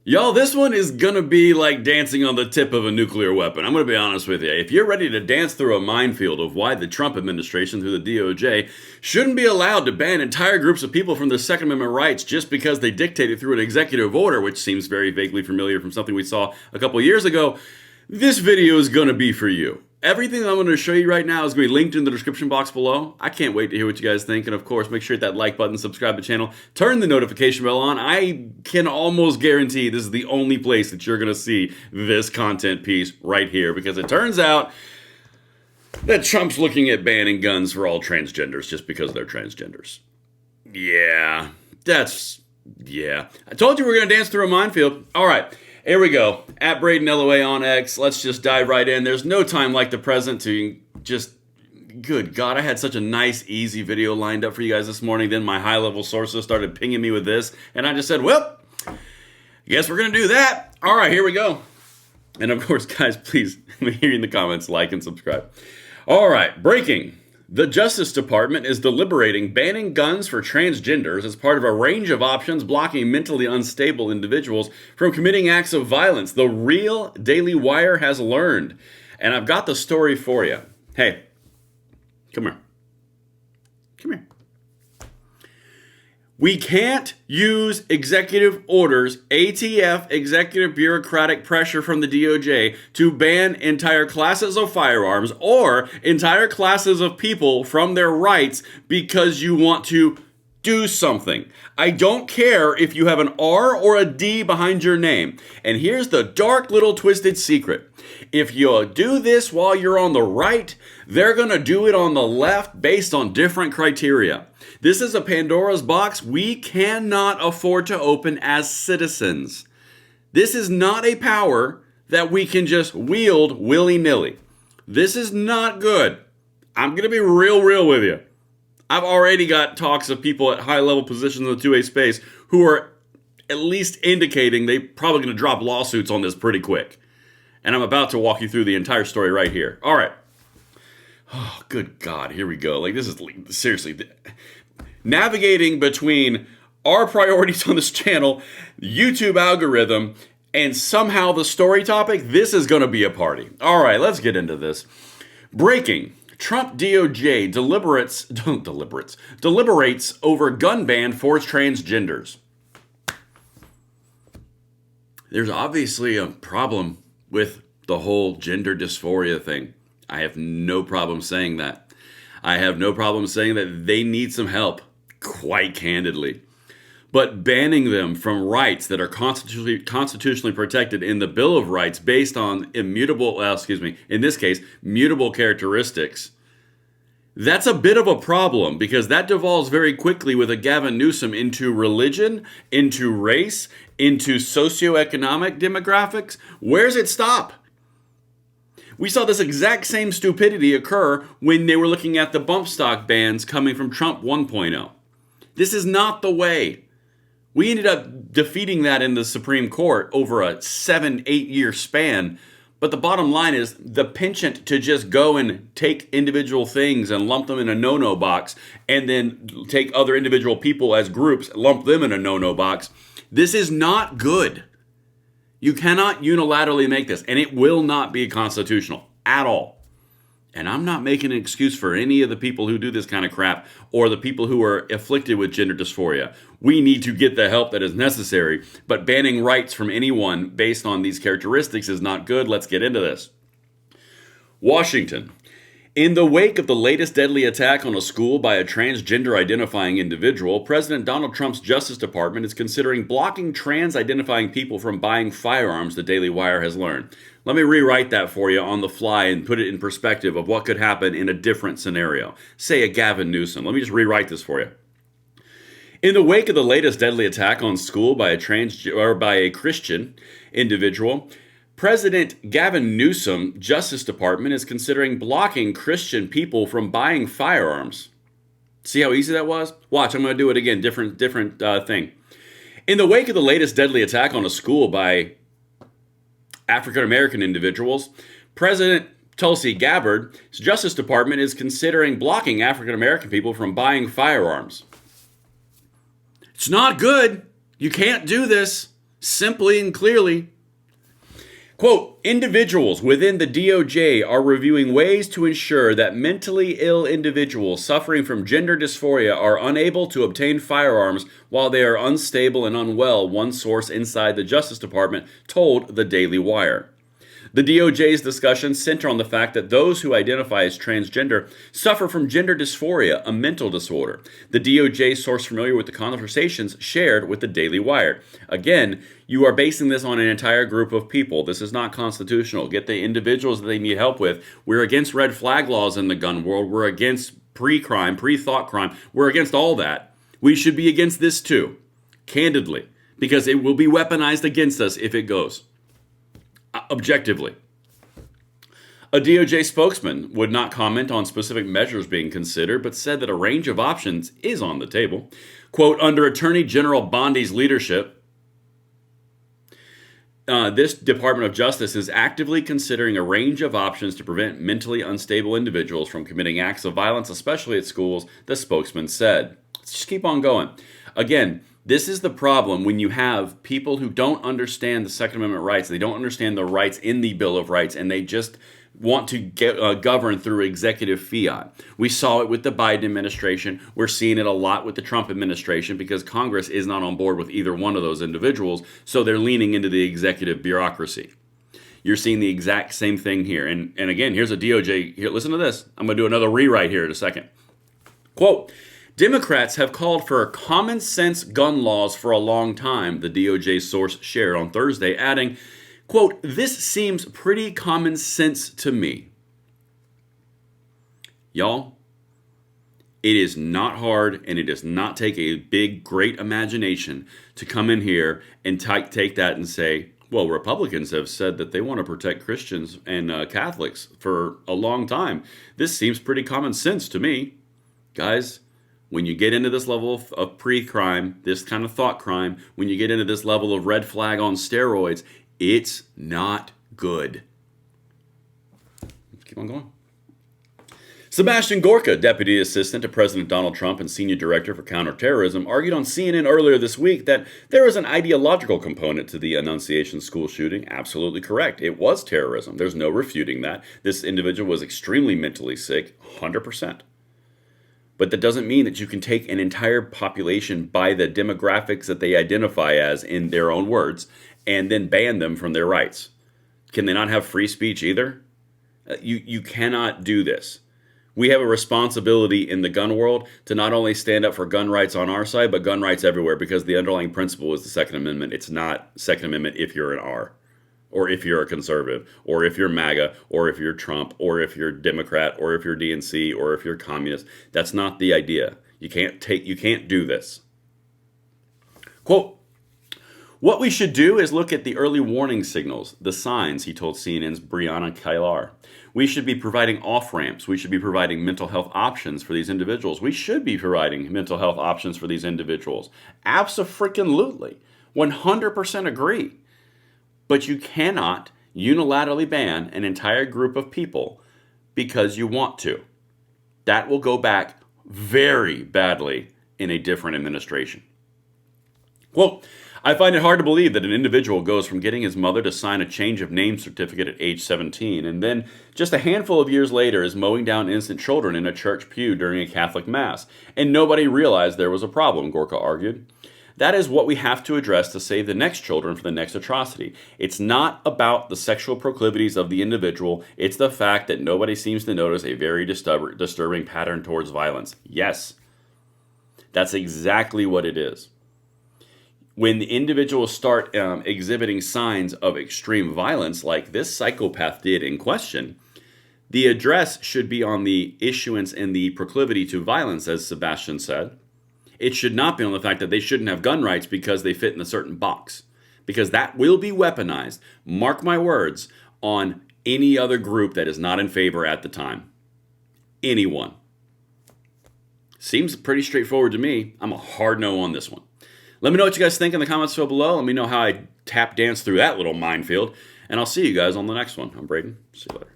Y'all, this one is gonna be like dancing on the tip of a nuclear weapon. I'm gonna be honest with you. If you're ready to dance through a minefield of why the Trump administration, through the DOJ, shouldn't be allowed to ban entire groups of people from their Second Amendment rights just because they dictated through an executive order, which seems very vaguely familiar from something we saw a couple years ago, this video is gonna be for you. Everything that I'm going to show you right now is going to be linked in the description box below. I can't wait to hear what you guys think. And of course, make sure to hit that like button, subscribe to the channel, turn the notification bell on. I can almost guarantee this is the only place that you're going to see this content piece right here, because it turns out that Trump's looking at banning guns for all transgenders just because they're transgenders. Yeah. I told you we were going to dance through a minefield. All right. Here we go. At Braden LOA on X. Let's just dive right in. There's no time like the present to just... Good God, I had such a nice, easy video lined up for you guys this morning. Then my high-level sources started pinging me with this. And I just said, well, guess we're going to do that. All right, here we go. And of course, guys, please, let me hear you in the comments, like and subscribe. All right, breaking. The Justice Department is deliberating banning guns for transgenders as part of a range of options blocking mentally unstable individuals from committing acts of violence. The real Daily Wire has learned. And I've got the story for you. Hey, come here. Come here. We can't use executive orders, ATF, executive bureaucratic pressure from the DOJ, to ban entire classes of firearms or entire classes of people from their rights because you want to do something. I don't care if you have an R or a D behind your name. And here's the dark little twisted secret. If you do this while you're on the right, they're going to do it on the left based on different criteria. This is a Pandora's box we cannot afford to open as citizens. This is not a power that we can just wield willy-nilly. This is not good. I'm going to be real with you. I've already got talks of people at high-level positions in the 2A space who are at least indicating they're probably going to drop lawsuits on this pretty quick. And I'm about to walk you through the entire story right here. All right. Oh, good God. Here we go. Like, this is seriously navigating between our priorities on this channel, YouTube algorithm, and somehow the story topic. This is going to be a party. All right, let's get into this. Breaking. Trump DOJ deliberates over gun ban for transgenders. There's obviously a problem with the whole gender dysphoria thing. I have no problem saying that. I have no problem saying that they need some help, quite candidly. But banning them from rights that are constitutionally protected in the Bill of Rights based on in this case, mutable characteristics, that's a bit of a problem, because that devolves very quickly with a Gavin Newsom into religion, into race, into socioeconomic demographics. Where's it stop? We saw this exact same stupidity occur when they were looking at the bump stock bans coming from Trump 1.0. This is not the way. We ended up defeating that in the Supreme Court over a 7-8 year span. But the bottom line is the penchant to just go and take individual things and lump them in a no-no box, and then take other individual people as groups, lump them in a no-no box. This is not good. You cannot unilaterally make this, and it will not be constitutional at all. And I'm not making an excuse for any of the people who do this kind of crap, or the people who are afflicted with gender dysphoria. We need to get the help that is necessary, but banning rights from anyone based on these characteristics is not good. Let's get into this. Washington. In the wake of the latest deadly attack on a school by a transgender-identifying individual, President Donald Trump's Justice Department is considering blocking trans-identifying people from buying firearms, the Daily Wire has learned. Let me rewrite that for you on the fly and put it in perspective of what could happen in a different scenario. Say a Gavin Newsom. Let me just rewrite this for you. In the wake of the latest deadly attack on school by a Christian individual, President Gavin Newsom, Justice Department, is considering blocking Christian people from buying firearms. See how easy that was? Watch, I'm going to do it again. Different thing. In the wake of the latest deadly attack on a school by African-American individuals, President Tulsi Gabbard's Justice Department is considering blocking African-American people from buying firearms. It's not good. You can't do this. simply and clearly. Quote, individuals within the DOJ are reviewing ways to ensure that mentally ill individuals suffering from gender dysphoria are unable to obtain firearms while they are unstable and unwell, one source inside the Justice Department told the Daily Wire. The DOJ's discussions center on the fact that those who identify as transgender suffer from gender dysphoria, a mental disorder. The DOJ source familiar with the conversations shared with the Daily Wire. Again, you are basing this on an entire group of people. This is not constitutional. Get the individuals that they need help with. We're against red flag laws in the gun world. We're against pre-crime, pre-thought crime. We're against all that. We should be against this too, candidly, because it will be weaponized against us if it goes. Objectively. A DOJ spokesman would not comment on specific measures being considered, but said that a range of options is on the table. Quote, under Attorney General Bondi's leadership, this Department of Justice is actively considering a range of options to prevent mentally unstable individuals from committing acts of violence, especially at schools, the spokesman said. Let's just keep on going. Again, this is the problem when you have people who don't understand the Second Amendment rights. They don't understand the rights in the Bill of Rights, and they just want to govern through executive fiat. We saw it with the Biden administration. We're seeing it a lot with the Trump administration because Congress is not on board with either one of those individuals, so they're leaning into the executive bureaucracy. You're seeing the exact same thing here. And again, here's a DOJ. Here, listen to this. I'm going to do another rewrite here in a second. Quote, Democrats have called for common sense gun laws for a long time, the DOJ source shared on Thursday, adding, quote, this seems pretty common sense to me. Y'all, it is not hard and it does not take a big, great imagination to come in here and take that and say, well, Republicans have said that they want to protect Christians and Catholics for a long time. This seems pretty common sense to me. Guys, when you get into this level of pre-crime, this kind of thought crime, when you get into this level of red flag on steroids, it's not good. Let's keep on going. Sebastian Gorka, Deputy Assistant to President Donald Trump and Senior Director for Counterterrorism, argued on CNN earlier this week that there is an ideological component to the Annunciation school shooting. Absolutely correct. It was terrorism. There's no refuting that. This individual was extremely mentally sick, 100%. But that doesn't mean that you can take an entire population by the demographics that they identify as, in their own words, and then ban them from their rights. Can they not have free speech either? You cannot do this. We have a responsibility in the gun world to not only stand up for gun rights on our side, but gun rights everywhere, because the underlying principle is the Second Amendment. It's not Second Amendment if you're an R, or if you're a conservative, or if you're MAGA, or if you're Trump, or if you're Democrat, or if you're DNC, or if you're communist. That's not the idea. You can't do this. Quote, what we should do is look at the early warning signals, the signs, he told CNN's Brianna Kailar. We should be providing off-ramps. We should be providing mental health options for these individuals. We should be providing mental health options for these individuals. Abso-freaking-lutely. 100% agree. But you cannot unilaterally ban an entire group of people because you want to. That will go back very badly in a different administration. Quote, I find it hard to believe that an individual goes from getting his mother to sign a change of name certificate at age 17 and then just a handful of years later is mowing down innocent children in a church pew during a Catholic mass, and nobody realized there was a problem, Gorka argued. That is what we have to address to save the next children for the next atrocity. It's not about the sexual proclivities of the individual. It's the fact that nobody seems to notice a very disturbing pattern towards violence. Yes, that's exactly what it is. When the individuals start exhibiting signs of extreme violence, like this psychopath did in question, the address should be on the issuance and the proclivity to violence, as Sebastian said. It should not be on the fact that they shouldn't have gun rights because they fit in a certain box. Because that will be weaponized, mark my words, on any other group that is not in favor at the time. Anyone. Seems pretty straightforward to me. I'm a hard no on this one. Let me know what you guys think in the comments below. Let me know how I tap dance through that little minefield. And I'll see you guys on the next one. I'm Braden. See you later.